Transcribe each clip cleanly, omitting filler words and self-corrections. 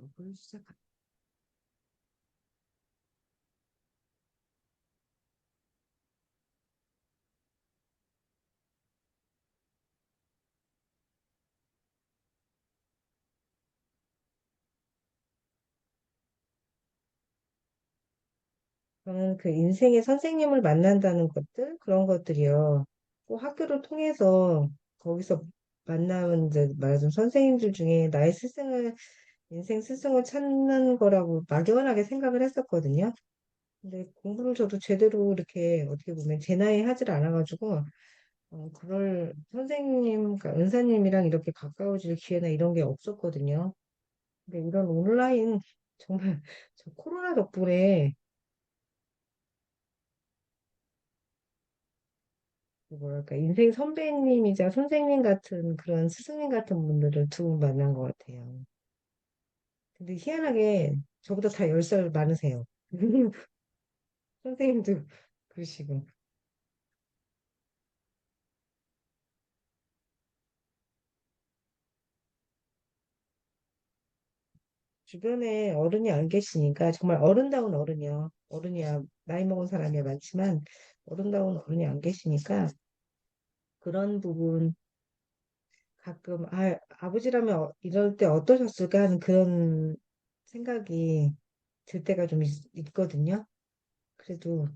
수업을 시작합니다. 저는 그 인생의 선생님을 만난다는 것들, 그런 것들이요. 꼭 학교를 통해서 거기서 만나는 이제 말하자면 선생님들 중에 나의 스승을, 인생 스승을 찾는 거라고 막연하게 생각을 했었거든요. 근데 공부를 저도 제대로 이렇게 어떻게 보면 제 나이에 하질 않아가지고, 그럴 선생님, 그러니까 은사님이랑 이렇게 가까워질 기회나 이런 게 없었거든요. 근데 이런 온라인, 정말 저 코로나 덕분에 뭐랄까, 인생 선배님이자 선생님 같은 그런 스승님 같은 분들을 두 분 만난 것 같아요. 근데 희한하게 저보다 다 10살 많으세요. 선생님도 그러시고. 주변에 어른이 안 계시니까 정말 어른다운 어른이요. 어른이야, 나이 먹은 사람이 많지만 어른다운 어른이 안 계시니까 그런 부분 가끔, 아버지라면 이럴 때 어떠셨을까 하는 그런 생각이 들 때가 좀 있거든요. 그래도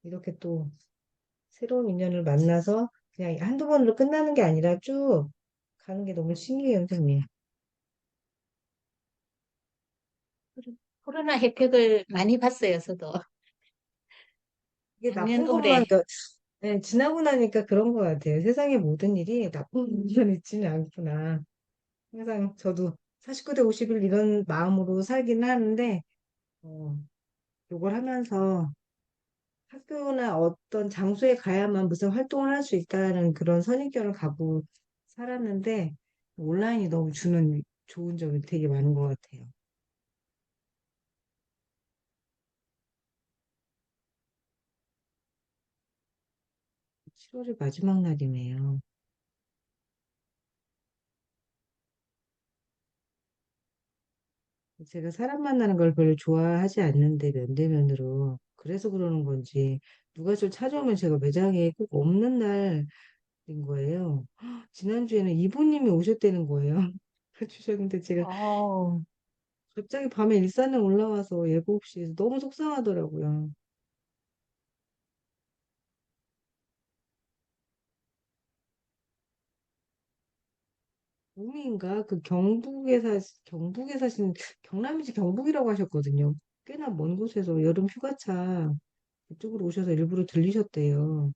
이렇게 또 새로운 인연을 만나서 그냥 한두 번으로 끝나는 게 아니라 쭉 가는 게 너무 신기해요, 선생님. 코로나 혜택을 많이 봤어요, 저도. 이게 작년 나쁜 것만, 올해. 그러니까, 네, 지나고 나니까 그런 것 같아요. 세상의 모든 일이 나쁜 일만 있지는 않구나. 항상 저도 49대 50일 이런 마음으로 살긴 하는데, 어, 요걸 하면서 학교나 어떤 장소에 가야만 무슨 활동을 할 수 있다는 그런 선입견을 갖고 살았는데, 온라인이 너무 주는 좋은 점이 되게 많은 것 같아요. 7월의 마지막 날이네요. 제가 사람 만나는 걸 별로 좋아하지 않는데 면대면으로 그래서 그러는 건지 누가 저 찾아오면 제가 매장에 꼭 없는 날인 거예요. 지난주에는 이모님이 오셨다는 거예요. 주셨는데 제가 어, 갑자기 밤에 일산에 올라와서 예고 없이 해서 너무 속상하더라고요. 봄인가 그 경북에 사신 경남이지 경북이라고 하셨거든요. 꽤나 먼 곳에서 여름 휴가차 이쪽으로 오셔서 일부러 들리셨대요.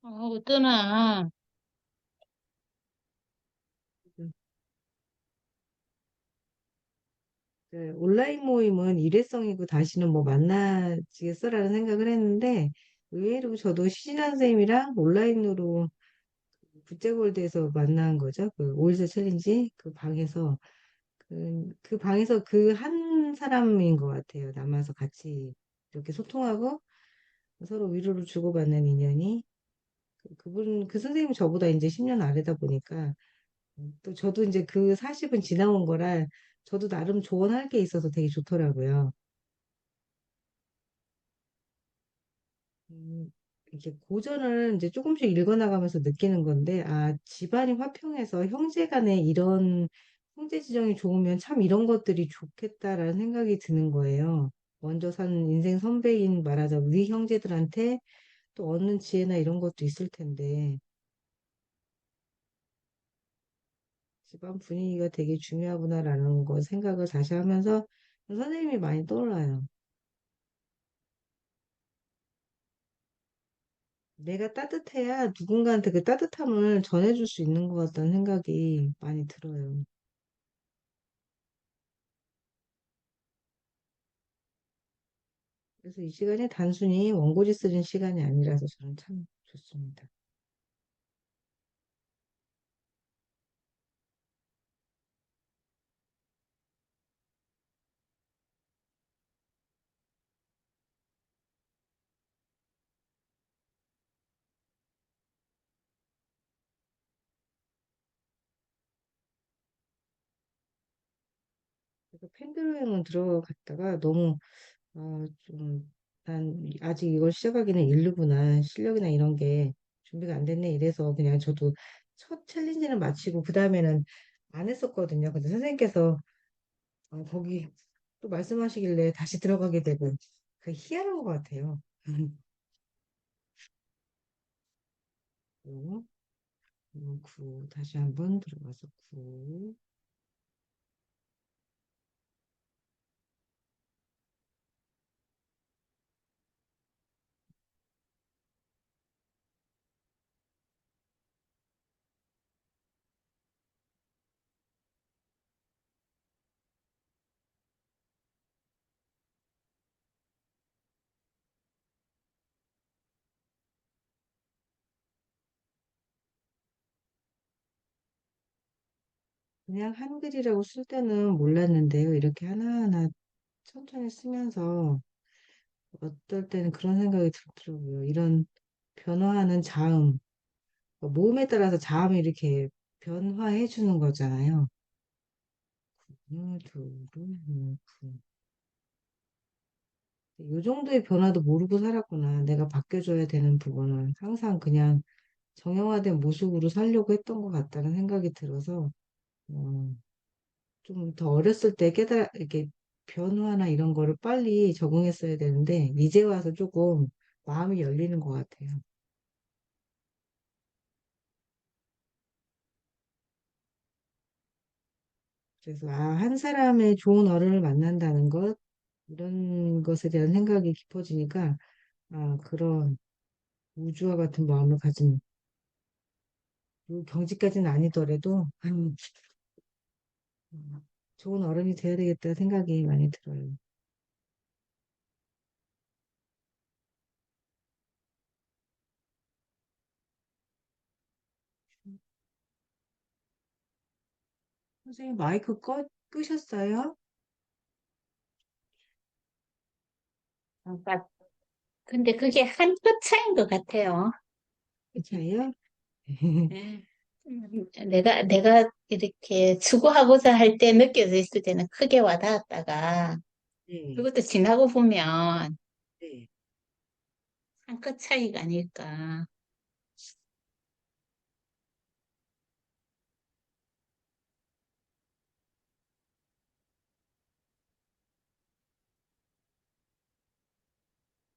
어떠나. 네, 온라인 모임은 일회성이고 다시는 뭐 만나지겠어라는 생각을 했는데 의외로 저도 시진아 선생님이랑 온라인으로 국제골드에서 만난 거죠. 그 오일스 챌린지 그 방에서 그 방에서 그 한 사람인 것 같아요. 남아서 같이 이렇게 소통하고 서로 위로를 주고받는 인연이 그 선생님이 저보다 이제 10년 아래다 보니까 또 저도 이제 그 40은 지나온 거라 저도 나름 조언할 게 있어서 되게 좋더라고요. 이게 고전을 이제 조금씩 읽어나가면서 느끼는 건데, 집안이 화평해서 형제 간에 이런 형제 지정이 좋으면 참 이런 것들이 좋겠다라는 생각이 드는 거예요. 먼저 산 인생 선배인 말하자면 위 형제들한테 또 얻는 지혜나 이런 것도 있을 텐데, 집안 분위기가 되게 중요하구나라는 거 생각을 다시 하면서 선생님이 많이 떠올라요. 내가 따뜻해야 누군가한테 그 따뜻함을 전해줄 수 있는 것 같다는 생각이 많이 들어요. 그래서 이 시간이 단순히 원고지 쓰는 시간이 아니라서 저는 참 좋습니다. 그래서 펜드로잉은 들어갔다가 너무 좀, 난 아직 이걸 시작하기는 일르구나. 실력이나 이런 게 준비가 안 됐네. 이래서 그냥 저도 첫 챌린지는 마치고 그 다음에는 안 했었거든요. 근데 선생님께서 거기 또 말씀하시길래 다시 들어가게 되고 그 희한한 것 같아요. 구, 다시 한번 들어가서 구. 그냥 한글이라고 쓸 때는 몰랐는데요. 이렇게 하나하나 천천히 쓰면서 어떨 때는 그런 생각이 들더라고요. 이런 변화하는 자음, 모음에 따라서 자음이 이렇게 변화해 주는 거잖아요. 이 정도의 변화도 모르고 살았구나. 내가 바뀌어줘야 되는 부분은 항상 그냥 정형화된 모습으로 살려고 했던 것 같다는 생각이 들어서 어, 좀 더 어렸을 때 이렇게 변화나 이런 거를 빨리 적응했어야 되는데 이제 와서 조금 마음이 열리는 것 같아요. 그래서 한 사람의 좋은 어른을 만난다는 것 이런 것에 대한 생각이 깊어지니까 그런 우주와 같은 마음을 가진 경지까지는 아니더라도 좋은 어른이 되어야 되겠다 생각이 많이 들어요. 선생님 마이크 끄셨어요? 그러니까 근데 그게 한 끗 차이인 것 같아요. 괜찮아요? 예. 내가 이렇게 추구하고자 할 때 느껴져 있을 때는 크게 와닿았다가, 네, 그것도 지나고 보면 네. 한 끗 차이가 아닐까.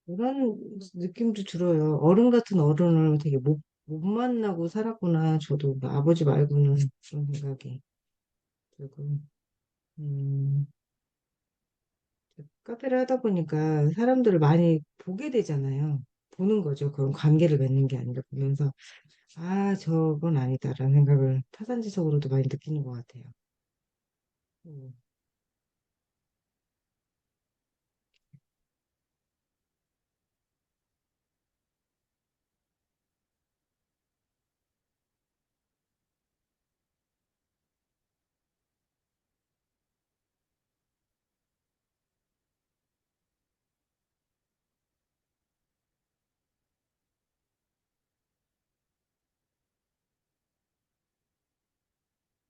그런 느낌도 들어요. 어른 같은 어른을 되게 못 만나고 살았구나. 저도 아버지 말고는 그런 생각이 들고. 음, 카페를 하다 보니까 사람들을 많이 보게 되잖아요. 보는 거죠. 그런 관계를 맺는 게 아니라 보면서, 저건 아니다라는 생각을 타산지석으로도 많이 느끼는 것 같아요. 음.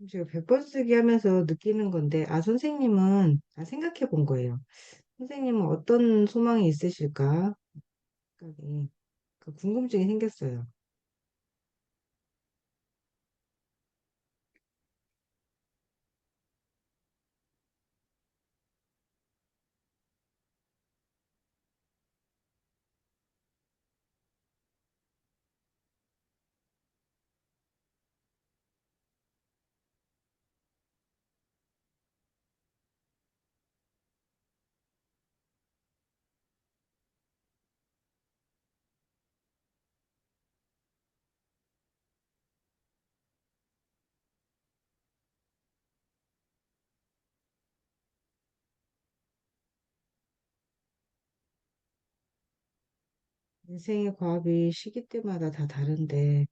제가 100번 쓰기 하면서 느끼는 건데, 선생님은, 생각해 본 거예요. 선생님은 어떤 소망이 있으실까? 생각이, 그 궁금증이 생겼어요. 인생의 과업이 시기 때마다 다 다른데,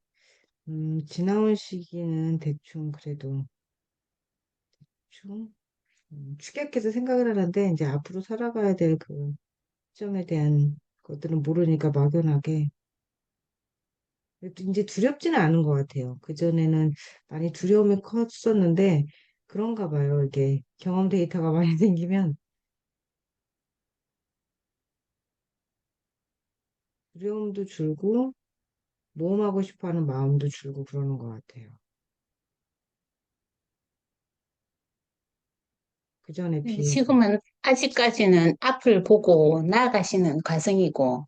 지나온 시기는 대충 그래도, 대충, 축약해서 생각을 하는데, 이제 앞으로 살아가야 될 그 시점에 대한 것들은 모르니까 막연하게, 이제 두렵지는 않은 것 같아요. 그전에는 많이 두려움이 컸었는데, 그런가 봐요. 이게 경험 데이터가 많이 생기면 두려움도 줄고 모험하고 싶어 하는 마음도 줄고 그러는 것 같아요. 그 전에 비해서. 지금은 아직까지는 앞을 보고 나아가시는 과정이고,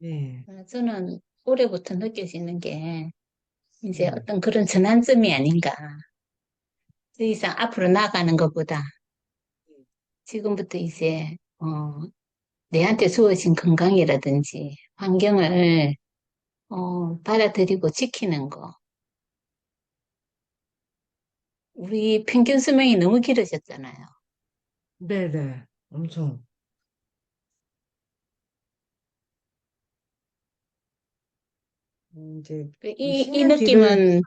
네, 저는 올해부터 느껴지는 게 이제 네, 어떤 그런 전환점이 아닌가. 더 이상 앞으로 나아가는 것보다 지금부터 이제, 내한테 주어진 건강이라든지 환경을, 받아들이고 지키는 거. 우리 평균 수명이 너무 길어졌잖아요. 네, 네. 엄청. 이제 이 이 10년 뒤를, 느낌은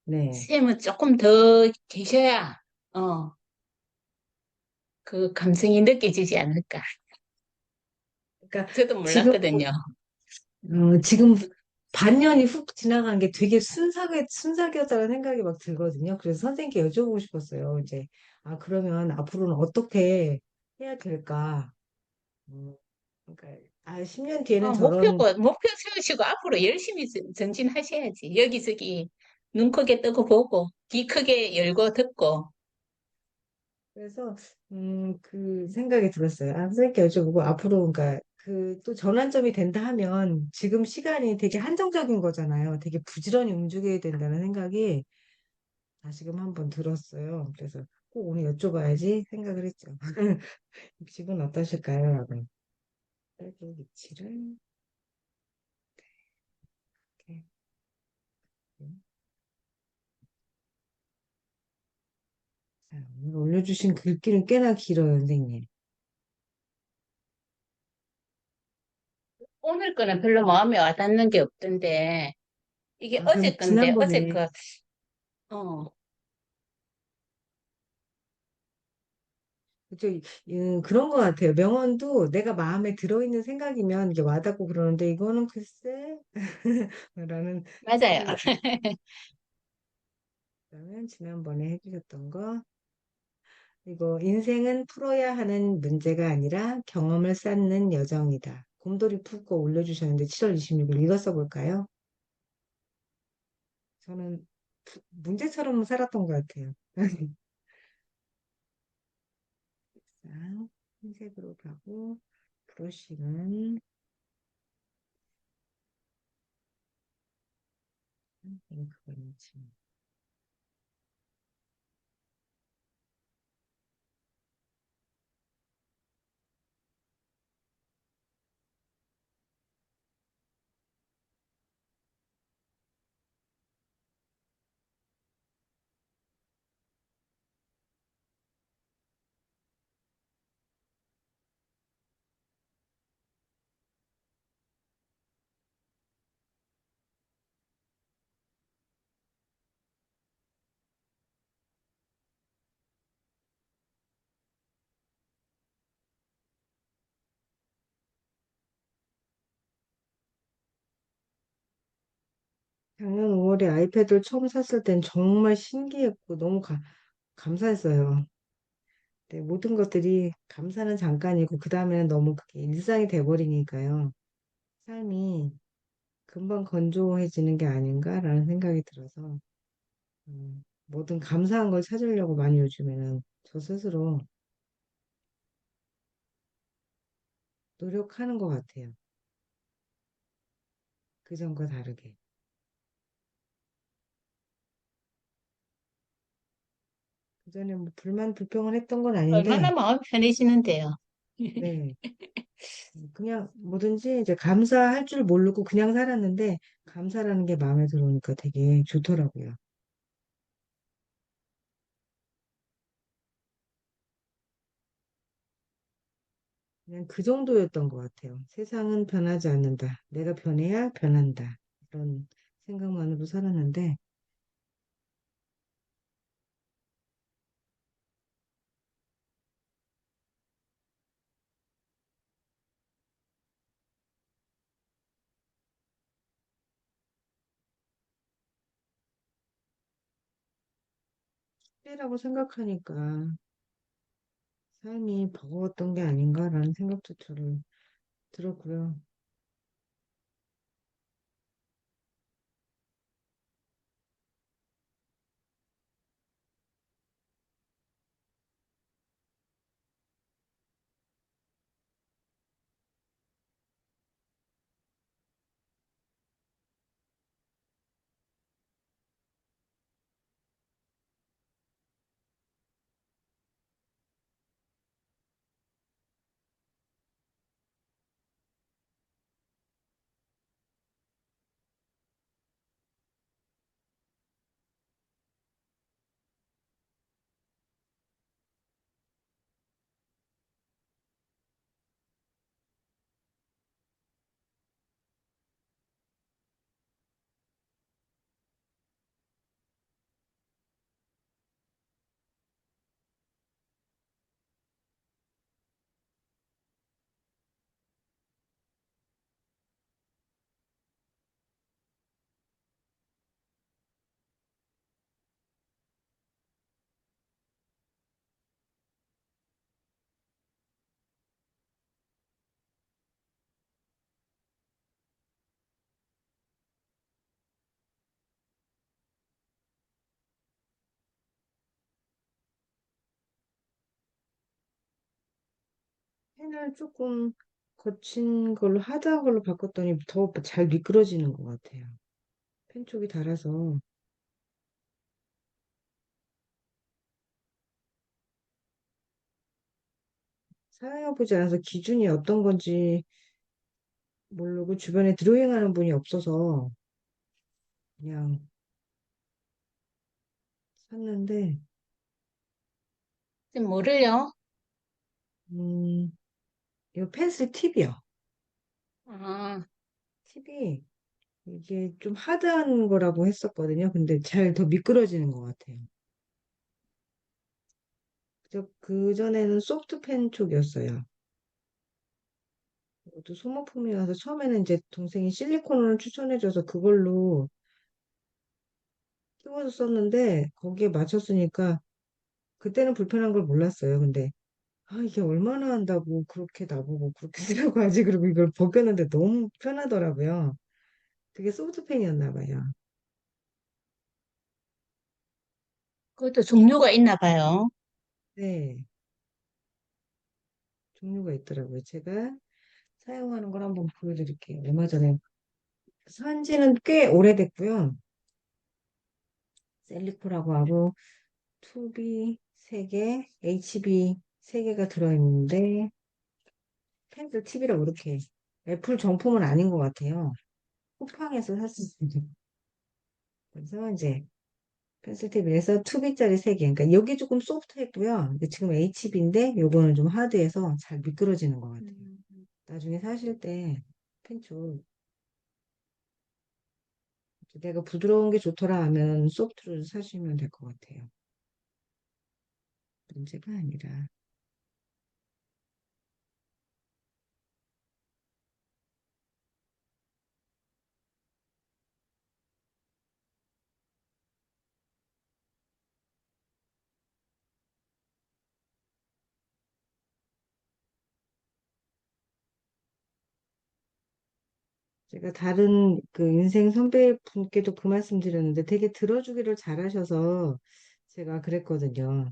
네. 쌤은 조금 더 계셔야, 어, 그 감성이 느껴지지 않을까. 그러니까 저도 지금, 몰랐거든요. 지금 반년이 훅 지나간 게 되게 순삭이었다는 생각이 막 들거든요. 그래서 선생님께 여쭤보고 싶었어요. 이제, 아, 그러면 앞으로는 어떻게 해야 될까? 음, 그러니까, 아, 10년 뒤에는 저런, 목표 세우시고 앞으로 열심히 전진하셔야지. 여기저기 눈 크게 뜨고 보고, 귀 크게 열고 듣고. 그래서, 그 생각이 들었어요. 아, 선생님께 여쭤보고 앞으로, 그러니까, 그 또 전환점이 된다 하면 지금 시간이 되게 한정적인 거잖아요. 되게 부지런히 움직여야 된다는 생각이 다시금 한번 들었어요. 그래서 꼭 오늘 여쭤봐야지 생각을 했죠. 집은 어떠실까요? 라고. 딸기 위치를 이렇게. 자, 오늘 올려주신 글귀는 꽤나 길어요, 선생님. 오늘 거는 별로 마음에 와닿는 게 없던데, 이게 아, 그럼 어제 건데, 어제 지난번에, 어, 그쵸, 그런 것 같아요. 명언도 내가 마음에 들어있는 생각이면 이게 와닿고 그러는데 이거는 글쎄 라는 맞아요. 생각이 들면 지난번에 해주셨던 거 이거 인생은 풀어야 하는 문제가 아니라 경험을 쌓는 여정이다. 곰돌이 푸고 올려주셨는데 7월 26일 읽었어 볼까요? 저는 문제처럼 살았던 것 같아요. 자, 흰색으로 가고 브러쉬는 잉크가 작년 5월에 아이패드를 처음 샀을 땐 정말 신기했고 너무 감사했어요. 네, 모든 것들이 감사는 잠깐이고 그 다음에는 너무 그게 일상이 돼버리니까요. 삶이 금방 건조해지는 게 아닌가라는 생각이 들어서 뭐든 감사한 걸 찾으려고 많이 요즘에는 저 스스로 노력하는 것 같아요. 그전과 다르게. 그전에 뭐 불만 불평을 했던 건 얼마나 아닌데 마음이 편해지는데요. 네. 그냥 뭐든지 이제 감사할 줄 모르고 그냥 살았는데 감사라는 게 마음에 들어오니까 되게 좋더라고요. 그냥 그 정도였던 것 같아요. 세상은 변하지 않는다. 내가 변해야 변한다. 이런 생각만으로 살았는데 때라고 생각하니까 삶이 버거웠던 게 아닌가라는 생각도 저를 들었고요. 펜을 조금 거친 걸로 하드한 걸로 바꿨더니 더 잘 미끄러지는 것 같아요. 펜 쪽이 닳아서 사용해보지 않아서 기준이 어떤 건지 모르고 주변에 드로잉하는 분이 없어서 그냥 샀는데, 지금 뭐를요? 음, 이거 펜슬 팁이요. 아, 팁이 이게 좀 하드한 거라고 했었거든요. 근데 잘 더 미끄러지는 것 같아요. 그전에는 소프트펜 쪽이었어요. 또 소모품이라서 처음에는 이제 동생이 실리콘을 추천해줘서 그걸로 끼워서 썼는데 거기에 맞췄으니까 그때는 불편한 걸 몰랐어요. 근데 아 이게 얼마나 한다고 그렇게 나보고 그렇게 쓰라고 하지? 그리고 이걸 벗겼는데 너무 편하더라고요. 그게 소프트펜이었나 봐요. 그것도 종류가 있나 봐요. 네, 종류가 있더라고요. 제가 사용하는 걸 한번 보여드릴게요. 얼마 전에 산 지는 꽤 오래됐고요. 셀리코라고 하고 2B 3개, HB 3개가 들어있는데 펜슬 팁이라고 이렇게 애플 정품은 아닌 것 같아요. 쿠팡에서 샀습니다. 그래서 이제 펜슬 팁에서 2B짜리 3개. 그러니까 여기 조금 소프트했고요. 근데 지금 HB인데 요거는 좀 하드해서 잘 미끄러지는 것 같아요. 음, 나중에 사실 때 펜쪽 내가 부드러운 게 좋더라 하면 소프트를 사시면 될 것 같아요. 문제가 아니라. 제가 다른 그 인생 선배분께도 그 말씀 드렸는데 되게 들어주기를 잘하셔서 제가 그랬거든요.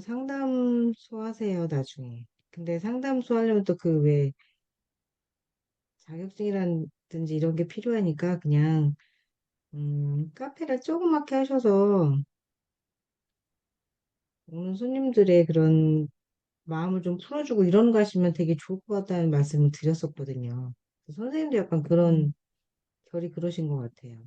상담소 하세요, 나중에. 근데 상담소 하려면 또 그 왜 자격증이라든지 이런 게 필요하니까 그냥, 카페를 조그맣게 하셔서 오는 손님들의 그런 마음을 좀 풀어주고 이런 거 하시면 되게 좋을 것 같다는 말씀을 드렸었거든요. 선생님도 약간 그런 결이 그러신 것 같아요.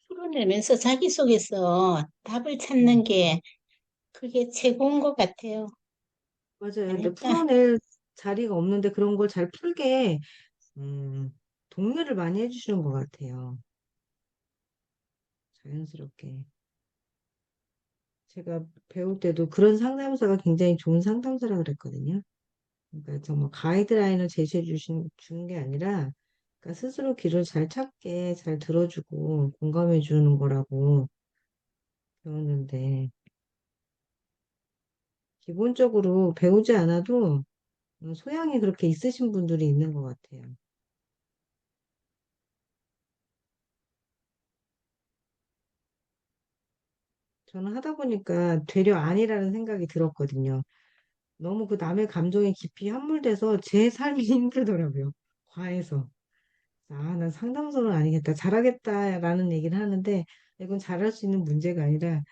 풀어내면서 자기 속에서 답을 네. 찾는 게 그게 최고인 것 같아요. 맞아요. 근데 그러니까, 자리가 없는데 그런 걸 잘 풀게, 음, 독려를 많이 해주시는 것 같아요. 자연스럽게. 제가 배울 때도 그런 상담사가 굉장히 좋은 상담사라 그랬거든요. 그러니까 정말 가이드라인을 주는 게 아니라, 그러니까 스스로 길을 잘 찾게 잘 들어주고 공감해 주는 거라고 배웠는데, 기본적으로 배우지 않아도 소양이 그렇게 있으신 분들이 있는 것 같아요. 저는 하다 보니까 되려 아니라는 생각이 들었거든요. 너무 그 남의 감정에 깊이 함몰돼서 제 삶이 힘들더라고요. 과해서. 아, 난 상담소는 아니겠다. 잘하겠다라는 얘기를 하는데, 이건 잘할 수 있는 문제가 아니라,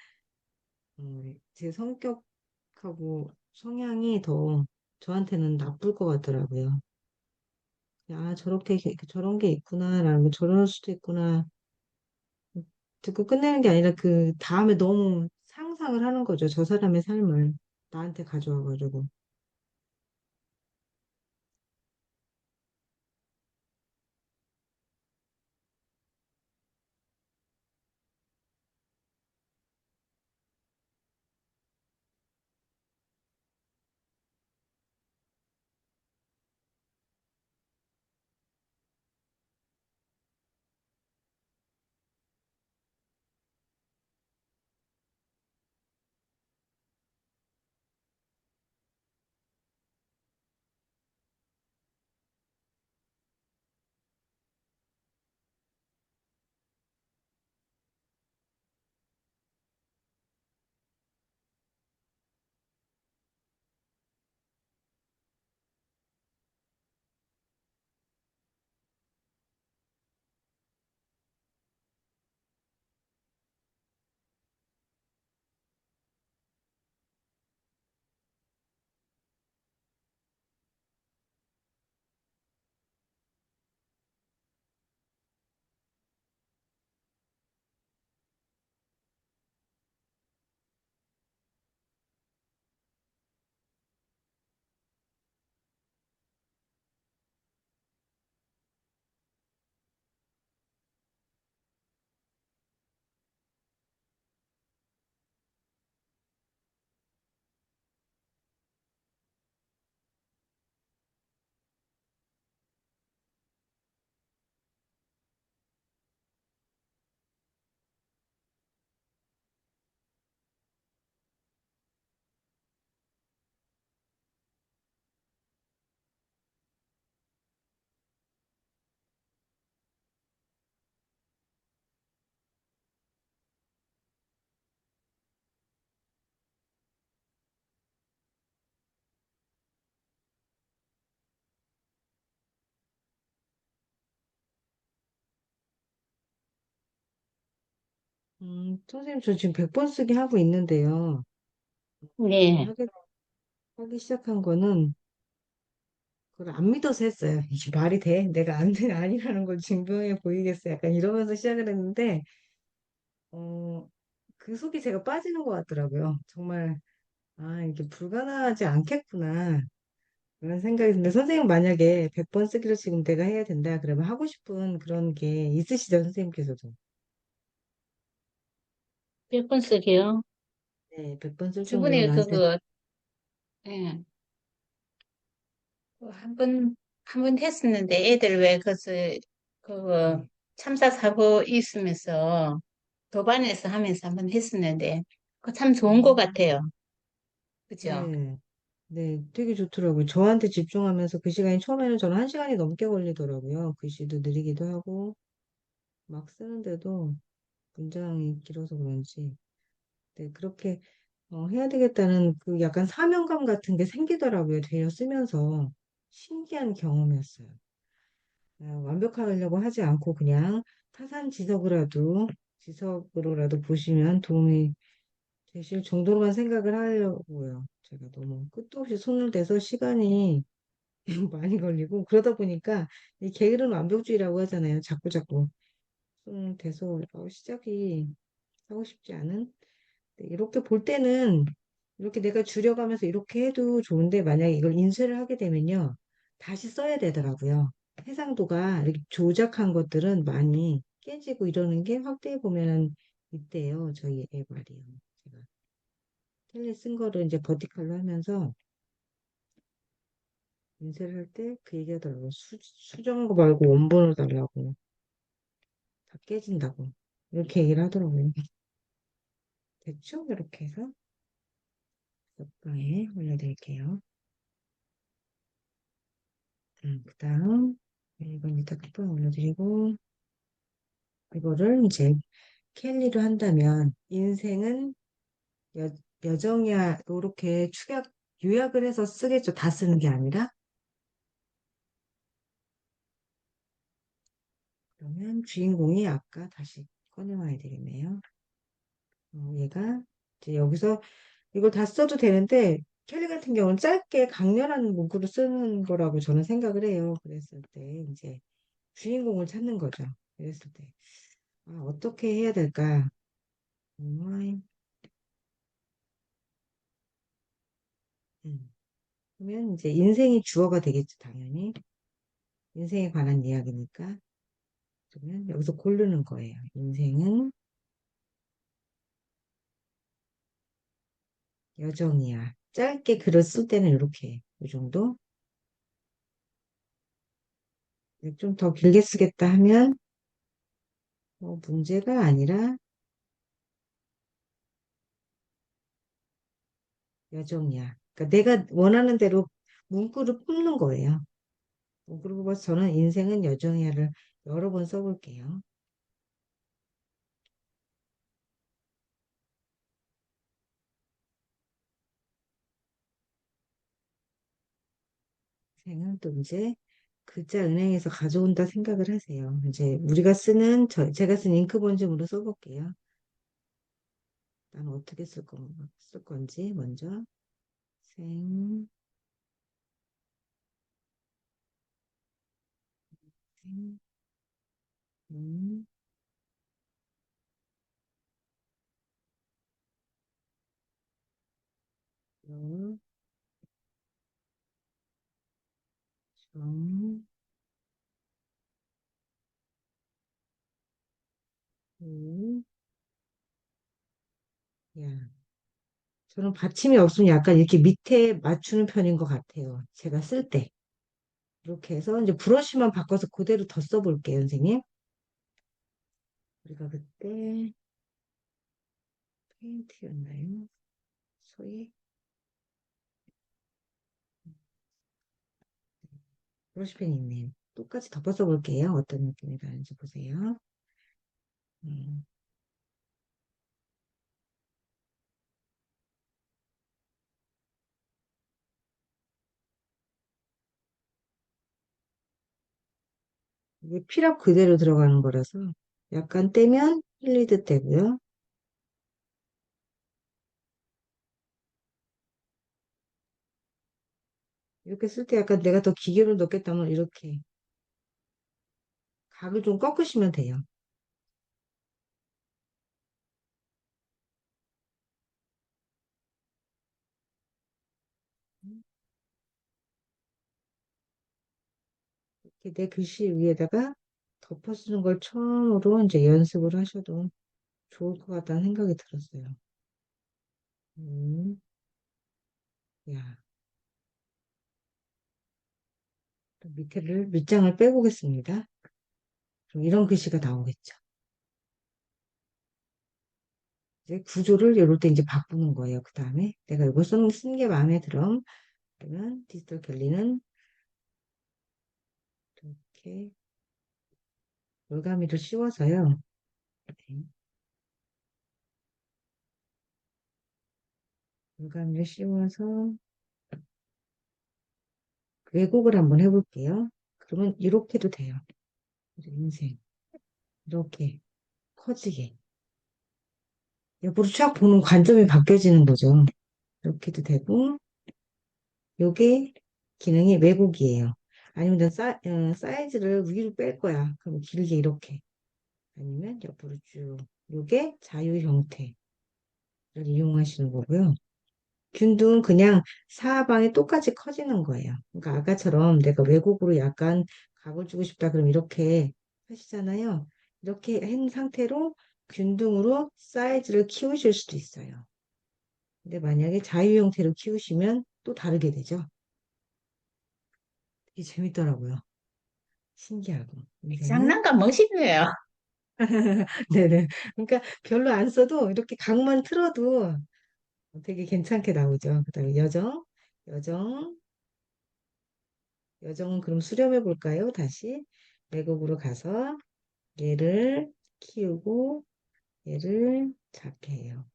제 성격하고 성향이 더 저한테는 나쁠 것 같더라고요. 아, 저런 게 있구나라는 거, 저럴 수도 있구나. 듣고 끝내는 게 아니라 그 다음에 너무 상상을 하는 거죠. 저 사람의 삶을 나한테 가져와가지고. 선생님, 저 지금 100번 쓰기 하고 있는데요. 그 네. 하기 시작한 거는 그걸 안 믿어서 했어요. 이게 말이 돼? 내가 안 돼, 아니라는 걸 증명해 보이겠어. 약간 이러면서 시작을 했는데, 어, 그 속에 제가 빠지는 것 같더라고요. 정말, 아, 이게 불가능하지 않겠구나. 그런 생각이 드는데, 선생님 만약에 100번 쓰기로 지금 내가 해야 된다. 그러면 하고 싶은 그런 게 있으시죠, 선생님께서도? 몇 번 쓰게요? 네, 100번 쓸 정도로 저번에 나한테, 그거, 예, 한 번 했었는데 애들 왜 그거 네. 참사 사고 있으면서 도반에서 하면서 한 번 했었는데 그거 참 좋은 것 음, 같아요. 그죠? 네. 네, 되게 좋더라고요. 저한테 집중하면서 그 시간이 처음에는 저는 한 시간이 넘게 걸리더라고요. 글씨도 느리기도 하고, 막 쓰는데도 문장이 길어서 그런지. 네, 그렇게 해야 되겠다는 그 약간 사명감 같은 게 생기더라고요. 되려 쓰면서. 신기한 경험이었어요. 완벽하려고 하지 않고 그냥 지석으로라도 보시면 도움이 되실 정도로만 생각을 하려고요. 제가 너무 끝도 없이 손을 대서 시간이 많이 걸리고 그러다 보니까 이 게으른 완벽주의라고 하잖아요. 자꾸 손을 대서 시작이 하고 싶지 않은. 네, 이렇게 볼 때는 이렇게 내가 줄여가면서 이렇게 해도 좋은데 만약에 이걸 인쇄를 하게 되면요. 다시 써야 되더라고요. 해상도가 이렇게 조작한 것들은 많이 깨지고 이러는 게 확대해 보면은 있대요. 저희 애 말이요. 제가 텔레 쓴 거를 이제 버티칼로 하면서 인쇄를 할 때 그 얘기하더라고요. 수정한 거 말고 원본을 달라고. 다 깨진다고. 이렇게 얘기를 하더라고요. 됐죠? 이렇게 해서 옆방에 올려드릴게요. 그 다음, 이건 이따 끝방에 올려드리고, 이거를 이제 캘리로 한다면, 인생은 여, 여정이야, 이렇게 요약을 해서 쓰겠죠. 다 쓰는 게 아니라. 그러면 주인공이 아까 다시 꺼내와야 되겠네요. 얘가 이제 여기서 이걸 다 써도 되는데, 켈리 같은 경우는 짧게 강렬한 문구를 쓰는 거라고 저는 생각을 해요. 그랬을 때, 이제 주인공을 찾는 거죠. 그랬을 때, 어떻게 해야 될까? 음, 음. 그러면 이제 인생이 주어가 되겠죠, 당연히. 인생에 관한 이야기니까. 그러면 여기서 고르는 거예요. 인생은 여정이야. 짧게 글을 쓸 때는 이렇게, 이 정도. 좀 더 길게 쓰겠다 하면, 문제가 아니라 여정이야. 그러니까 내가 원하는 대로 문구를 뽑는 거예요. 문구를 뽑아서 저는 인생은 여정이야를 여러 번 써볼게요. 인생은 또 이제 글자 은행에서 가져온다 생각을 하세요. 이제 우리가 쓰는, 제가 쓴 잉크 번짐으로 써볼게요. 나는 어떻게 쓸 건지 먼저 생, 생, 음, 여, 정, 우, 야. 저는 받침이 없으면 약간 이렇게 밑에 맞추는 편인 것 같아요. 제가 쓸 때. 이렇게 해서 이제 브러쉬만 바꿔서 그대로 더 써볼게요, 선생님. 우리가 그때 페인트였나요? 소위 브러쉬펜이 있네요. 똑같이 덮어 써볼게요. 어떤 느낌이 나는지 보세요. 음, 이게 필압 그대로 들어가는 거라서 약간 떼면 흘리듯 되고요. 이렇게 쓸 때 약간 내가 더 기계로 넣겠다면 이렇게 각을 좀 꺾으시면 돼요. 이렇게 내 글씨 위에다가 덮어 쓰는 걸 처음으로 이제 연습을 하셔도 좋을 것 같다는 생각이 들었어요. 음, 야, 또 밑장을 빼보겠습니다. 그럼 이런 글씨가 나오겠죠. 이제 구조를 이럴 때 이제 바꾸는 거예요. 그 다음에 내가 이거 쓴 게 마음에 들어. 그러면 디지털 갤리는 이렇게 올가미를 씌워서요. 네, 올가미를 씌워서 왜곡을 한번 해볼게요. 그러면 이렇게도 돼요. 인생 이렇게 커지게 옆으로 쫙 보는 관점이 바뀌어지는 거죠. 이렇게도 되고 요게 기능이 왜곡이에요. 아니면 난 사이즈를 위로 뺄 거야. 그럼 길게 이렇게 아니면 옆으로 쭉 요게 자유 형태를 이용하시는 거고요. 균등은 그냥 사방이 똑같이 커지는 거예요. 그러니까 아까처럼 내가 왜곡으로 약간 각을 주고 싶다 그럼 이렇게 하시잖아요. 이렇게 한 상태로 균등으로 사이즈를 키우실 수도 있어요. 근데 만약에 자유 형태로 키우시면 또 다르게 되죠. 이게 재밌더라고요. 신기하고 인생은. 장난감 멋있네요. 네네. 그러니까 별로 안 써도 이렇게 각만 틀어도 되게 괜찮게 나오죠. 그다음에 여정, 여정은 그럼 수렴해 볼까요? 다시 외국으로 가서 얘를 키우고 얘를 작게 해요.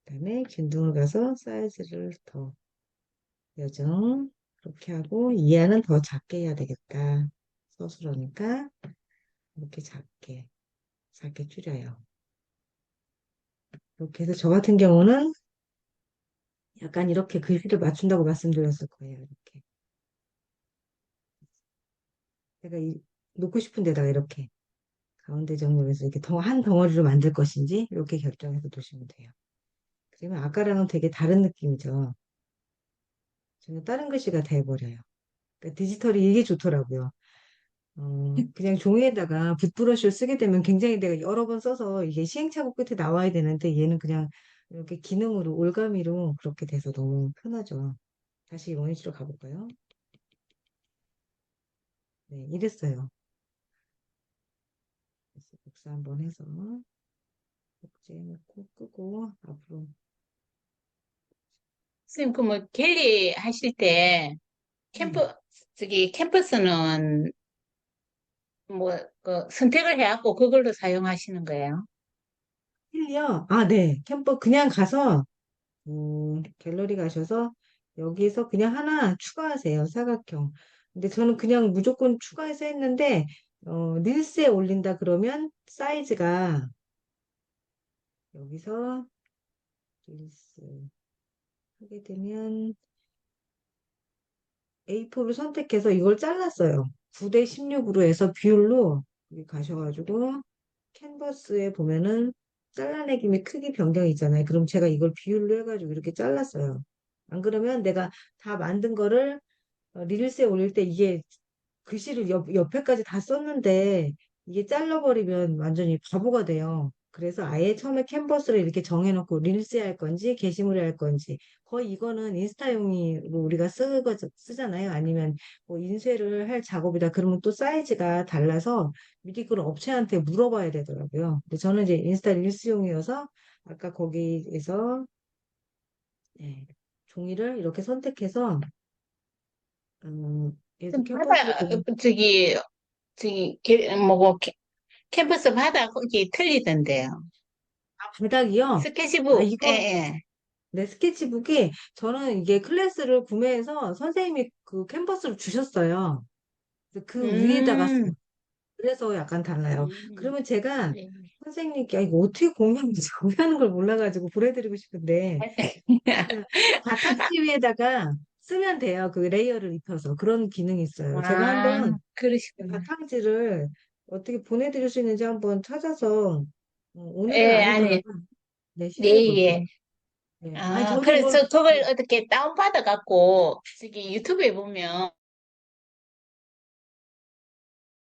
그다음에 균등을 가서 사이즈를 더 여정 그렇게 하고 이하는 더 작게 해야 되겠다. 서술어니까 이렇게 작게 줄여요. 이렇게 해서 저 같은 경우는 약간 이렇게 글씨를 맞춘다고 말씀드렸을 거예요. 이렇게 제가 놓고 싶은 데다가 이렇게 가운데 정렬해서 이렇게 한 덩어리로 만들 것인지 이렇게 결정해서 두시면 돼요. 그러면 아까랑은 되게 다른 느낌이죠. 저는 다른 글씨가 돼버려요. 그러니까 디지털이 이게 좋더라고요. 그냥 종이에다가 붓브러쉬를 쓰게 되면 굉장히 내가 여러 번 써서 이게 시행착오 끝에 나와야 되는데 얘는 그냥 이렇게 기능으로 올가미로 그렇게 돼서 너무 편하죠. 다시 원위치로 가볼까요? 네, 이랬어요. 그래서 복사 한번 해서 복제해놓고 끄고 앞으로 선생님, 그 뭐, 갤리 하실 때, 네. 캠퍼스는 뭐, 그 선택을 해갖고 그걸로 사용하시는 거예요? 힐리요? 아, 네. 캠퍼 그냥 가서 갤러리 가셔서 여기에서 그냥 하나 추가하세요. 사각형. 근데 저는 그냥 무조건 추가해서 했는데 릴스에 올린다 그러면 사이즈가 여기서 릴스 하게 되면 A4를 선택해서 이걸 잘랐어요. 9대 16으로 해서 비율로 여기 가셔가지고 캔버스에 보면은 잘라내기 및 크기 변경이 있잖아요. 그럼 제가 이걸 비율로 해가지고 이렇게 잘랐어요. 안 그러면 내가 다 만든 거를 릴스에 올릴 때 이게 글씨를 옆에까지 다 썼는데 이게 잘라버리면 완전히 바보가 돼요. 그래서 아예 처음에 캔버스를 이렇게 정해놓고 릴스에 할 건지 게시물에 할 건지 거의 이거는 인스타용으로 우리가 쓰잖아요. 아니면 뭐 인쇄를 할 작업이다. 그러면 또 사이즈가 달라서 미리 그런 업체한테 물어봐야 되더라고요. 근데 저는 이제 인스타 릴스용이어서 아까 거기에서 네, 종이를 이렇게 선택해서 얘도 좀 캔버스를 뭐고, 캠퍼스 바닥 거기 틀리던데요. 바닥이요? 아, 스케치북, 예, 이거, 예. 네, 스케치북이, 저는 이게 클래스를 구매해서 선생님이 그 캔버스를 주셨어요. 그래서 그 위에다가 써요. 음, 그래서 약간 달라요. 음, 그러면 제가 네. 선생님께, 아, 이거 어떻게 공유하는지, 공유하는 걸 몰라가지고 보내드리고 싶은데, 그냥 바탕지 위에다가 쓰면 돼요. 그 레이어를 입혀서. 그런 기능이 있어요. 제가 아, 한번 그러시구나. 바탕지를 어떻게 보내드릴 수 있는지 한번 찾아서, 오늘은 예, 아니, 아니더라도, 네, 시도해 네, 볼게요. 예. 네. 아니, 아, 저도 이거, 그래서 그걸 어떻게 다운받아갖고, 유튜브에 보면,